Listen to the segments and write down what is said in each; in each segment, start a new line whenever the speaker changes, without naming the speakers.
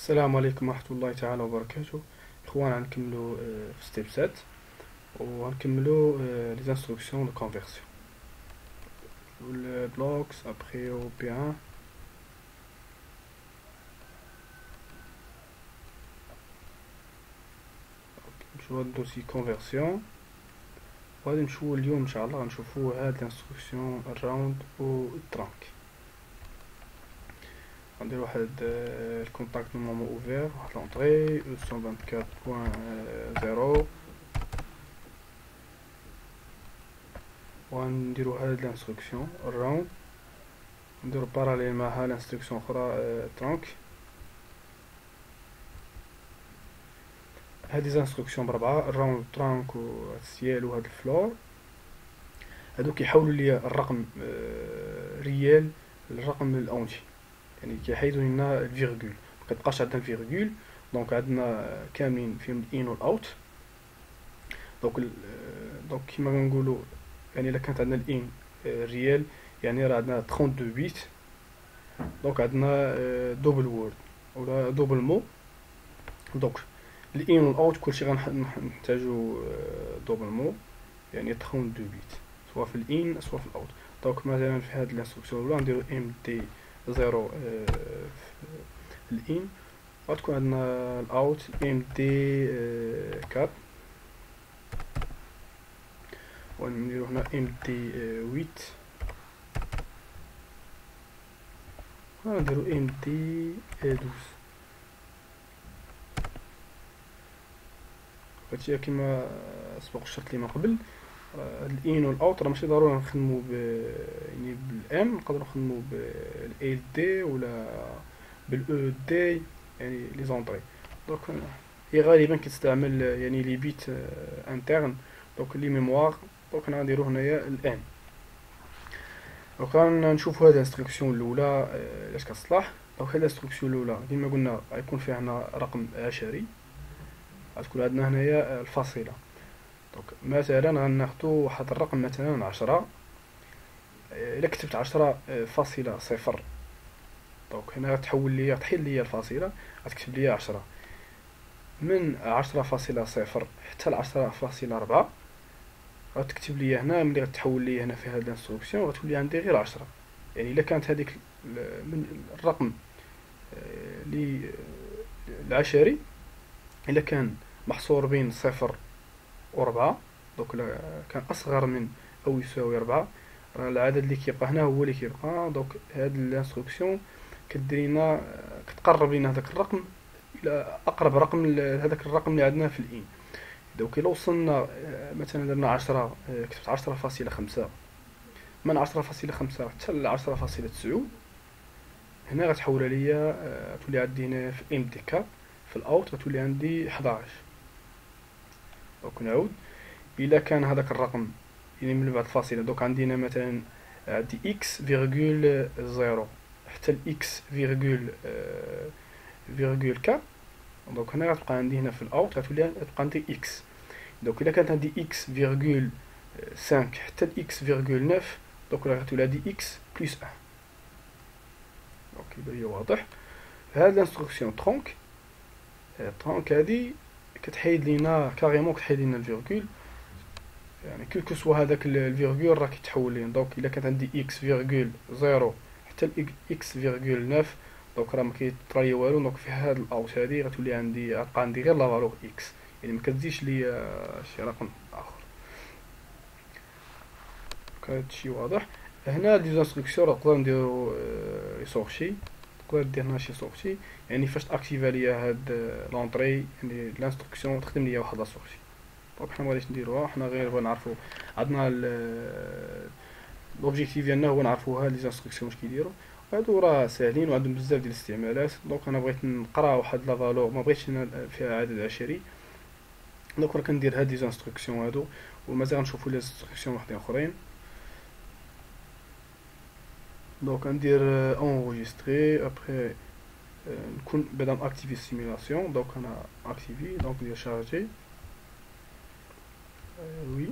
السلام عليكم ورحمة الله تعالى وبركاته. إخوان غنكملو في ستيب 7 وغنكملو لي انستركسيون دو كونفرسيون البلوكس ابخي او بي 1. نمشيو هاد الدوسي كونفرسيون وغادي نمشيو اليوم ان شاء الله غنشوفو هاد الانستركسيون الراوند و الترانك. غندير واحد الكونتاكت نورمالمون اوفير واحد لونطري 124.0 وغنديرو هاد الانستركسيون الراوند نديرو باراليل معها الانستركسيون اخرى ترانك. هاد لي انستركسيون بربعه الراوند ترانك و السيال و هاد الفلور هادو كيحولوا ليا الرقم ريال للرقم الاونتي، يعني كيحيدوا لنا الفيرغول، مكتبقاش عندنا الفيرغول. دونك عندنا كاملين فيهم الان والاوت. دونك كيما كنقولوا يعني الا كانت عندنا الان ريال يعني راه عندنا 32 بيت. دونك عندنا دوبل وورد ولا دوبل مو. دونك الان والاوت كلشي غنحتاجو دوبل مو، يعني 32 بيت سواء في الان سواء في الاوت. دونك مثلا في هاد الانستركسيون الاولى نديرو ام دي 0 في الان، غتكون عندنا الاوت ام دي 4 ونديرو هنا ام دي 8 ونديرو ام دي 12. هادشي كيما سبق الشرط لي من قبل. الان والاوت راه ماشي ضروري نخدمو يعني بالام، نقدروا نخدمو بالال دي ولا بالاو دي، يعني لي زونطري. دونك هي غالبا كتستعمل يعني لي بيت انترن، دونك لي ميموار. دونك انا غنديرو هنايا الان. دونك غنشوفو هاد الانستركسيون الاولى اش كتصلح. دونك هاد الانستركسيون الاولى كيما قلنا غيكون فيها هنا رقم عشري، غتكون عندنا هنايا الفاصله. دونك مثلا غناخدو واحد الرقم مثلا 10. الا كتبت 10.0 دونك هنا غتحول ليا تحيد ليا الفاصله، غتكتب ليا 10. من 10.0 حتى ل 10.4 غتكتب ليا هنا. ملي غتحول ليا هنا في هاد الانستركسيون غتولي عندي غير 10. يعني الا كانت هذيك من الرقم اللي العشري الا كان محصور بين 0 و4، دونك الا كان اصغر من او يساوي 4 راه العدد اللي كيبقى هنا هو اللي كيبقى. دونك هاد الانستركسيون كدير لنا كتقرب لنا هذاك الرقم الى اقرب رقم لهذاك الرقم اللي عندنا في الان. دونك الا وصلنا مثلا درنا 10، كتبت 10.5 من 10.5 حتى ل 10.9 هنا غتحولها ليا تولي عندي هنا في ام دي كاب في الاوت غتولي عندي 11. دونك نعاود الا كان هذاك الرقم يعني من بعد فاصلة. دونك عندي هنا مثلا عندي اكس فيرغول 0 حتى الاكس فيرغول كا. دونك هنا غتبقى عندي هنا في الاوت غتولي تبقى عندي اكس. دونك الا كانت عندي اكس فيرغول 5 حتى الاكس فيرغول 9 دونك راه غتولي عندي اكس بلس 1. دونك يبان ليا واضح. هاد الانستركسيون ترونك هادي كتحيد لينا كاريمون، كتحيد لينا الفيرغول، يعني كو سوا هذاك الفيرغول راه كيتحول لينا. دونك الا كانت عندي اكس فيرغول 0 حتى اكس فيرغول 9 دونك راه ما كيطرا والو. دونك في هاد الاوت هادي غتولي عندي غتبقى عندي غير لا فالور اكس، يعني ما كتزيدش لي شي رقم اخر. هادشي واضح. هنا دي زانستركسيون نقدر نديرو سورشي، تقدر دير هنا شي سورشي، يعني فاش تاكتيفا ليا هاد لونطري يعني الانستركسيون تخدم ليا واحد لا سورشي. دونك حنا مغاديش نديروها، حنا غير بغينا نعرفو عندنا لوبجيكتيف ديالنا هو نعرفو هاد لي زانستركسيون واش كيديرو. هادو راه ساهلين وعندهم بزاف ديال الاستعمالات. دونك انا بغيت نقرا واحد لا فالور ما بغيتش هنا فيها عدد عشري، دونك راه كندير هاد لي زانستركسيون هادو ومازال غنشوفو لي زانستركسيون وحدين اخرين. دونك ندير انغوجيستري ابخي نكون بعدا اكتيفي السيمولاسيون. دونك انا اكتيفي، دونك ندير شارجي وي.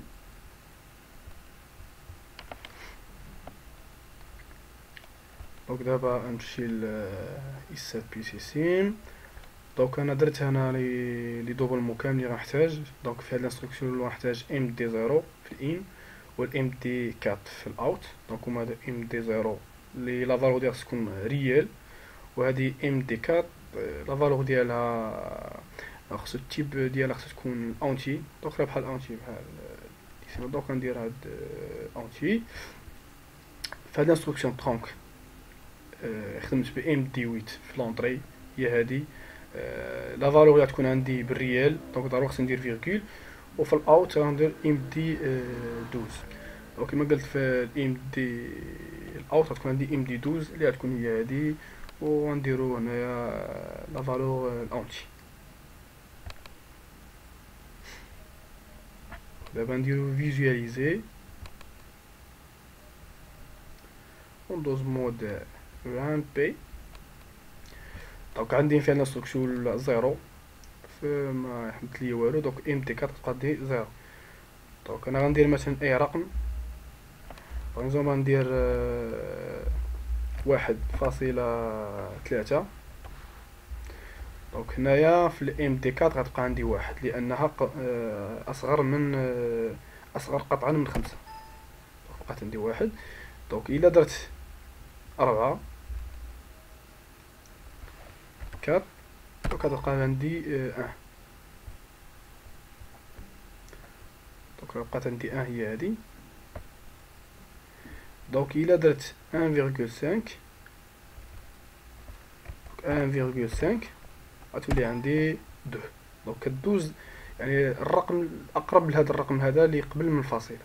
دونك دابا نمشي ل اس 7 بي سي سيم دونك انا درت هنا لي دوبل كامل اللي غنحتاج. دونك في هاد الانستركسيون الاولى غنحتاج ام دي 0 في الان والام دي 4 في الاوت. دونك هما ام دي 0 اللي لا فالور ديالها تكون ريال، وهذه ام دي 4 لا فالور ديالها خصو التيب ديالها خصها تكون اونتي. دونك راه بحال اونتي بحال دونك غندير هاد اونتي. في هاد الانستركسيون ترونك خدمت ب ام دي 8 في لونطري، هي هادي لا فالور اللي غتكون عندي بالريال، دونك ضروري خصني ندير فيرغول. وفي الاوت غندير ام دي 12. دونك كما قلت في الام دي الاوت غتكون عندي ام دي 12 اللي غتكون هي هادي، وغنديرو هنايا لا فالور الاونتي. دابا نديرو فيزواليزي وندوز مود ران بي. دونك عندي فيها الانستركسيون زيرو فما حملت ليا والو. دونك ام دي 4 تبقى دي زيرو. دونك انا غندير مثلا اي رقم، باغ غندير 1.3. دونك هنايا في الام دي 4 غتبقى عندي واحد لانها اصغر من اصغر قطعا من 5. بقات عندي واحد. دونك الا درت 4 4 دونك غتبقى عندي 1. دونك بقات عندي 1 هي هادي. دونك الا درت 1.5 غتولي عندي 2. دونك كدوز يعني الرقم الاقرب لهذا الرقم هذا اللي قبل من الفاصله.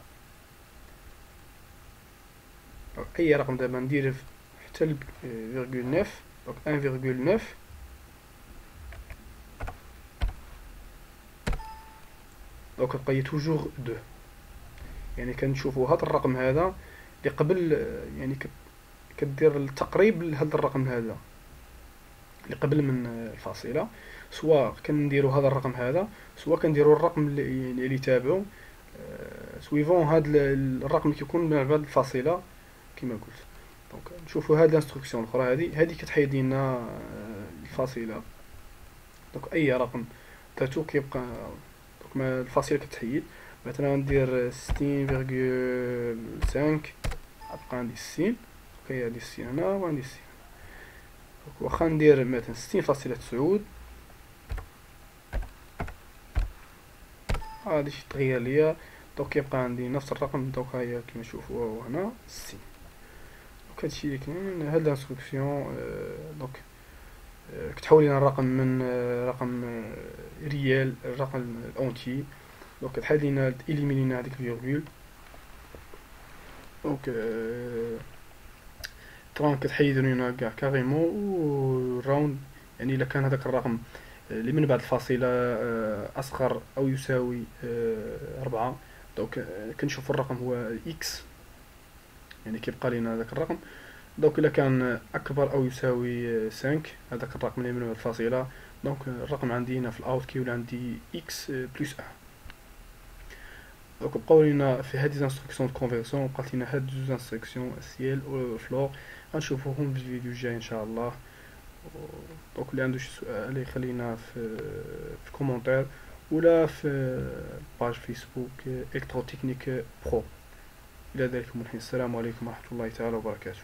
اي رقم دابا ندير حتى فيرغول 9. دونك 1.9 دونك كتبقى هي توجور 2. يعني كنشوفوا هذا الرقم هذا اللي قبل، يعني كدير التقريب لهذا الرقم هذا اللي قبل من الفاصله، سواء كنديروا هذا الرقم هذا سواء كنديروا الرقم اللي تابعو سويفون هذا الرقم اللي كيكون من بعد الفاصله كما قلت. دونك نشوفوا هذه الانستركسيون الاخرى هذه كتحيد لنا الفاصله. دونك اي رقم درتو كيبقى دونك ما الفاصله كتحيد. مثلا غندير 60.5 غتبقى عندي 60. اوكي هادي 60 هنا وعندي 60. واخا ندير مثلا 60.9 غادي تغير ليا. دونك كيبقى عندي نفس الرقم. دونك ها هي كما نشوفوا هنا 60. دونك هادشي اللي كاين. هاد الانستركسيون دونك كتحول لنا الرقم من رقم ريال الرقم الاونتي. دونك كتحل لينا اليمينينا هذيك الفيرغول. دونك طبعا كتحيد لينا كاع كاريمون راوند. يعني الا كان هذاك الرقم اللي من بعد الفاصله اصغر او يساوي 4 دونك كنشوف الرقم هو اكس، يعني كيبقى لينا هذاك الرقم. دونك الا كان اكبر او يساوي 5 هذاك الرقم اللي من بعد الفاصله دونك الرقم عندي هنا في الاوت كيولي عندي اكس بلس 1. دونك بقاو لينا في هاد الانستركسيون دو كونفيرسيون بقات لينا هاد جوج انستركسيون سيل و فلور غنشوفوهم في الفيديو الجاي ان شاء الله. دونك اللي عنده شي سؤال يخلينا في كومونتير ولا في باج فيسبوك الكترو تكنيك برو. الى ذلك المنحين السلام عليكم ورحمه الله تعالى وبركاته.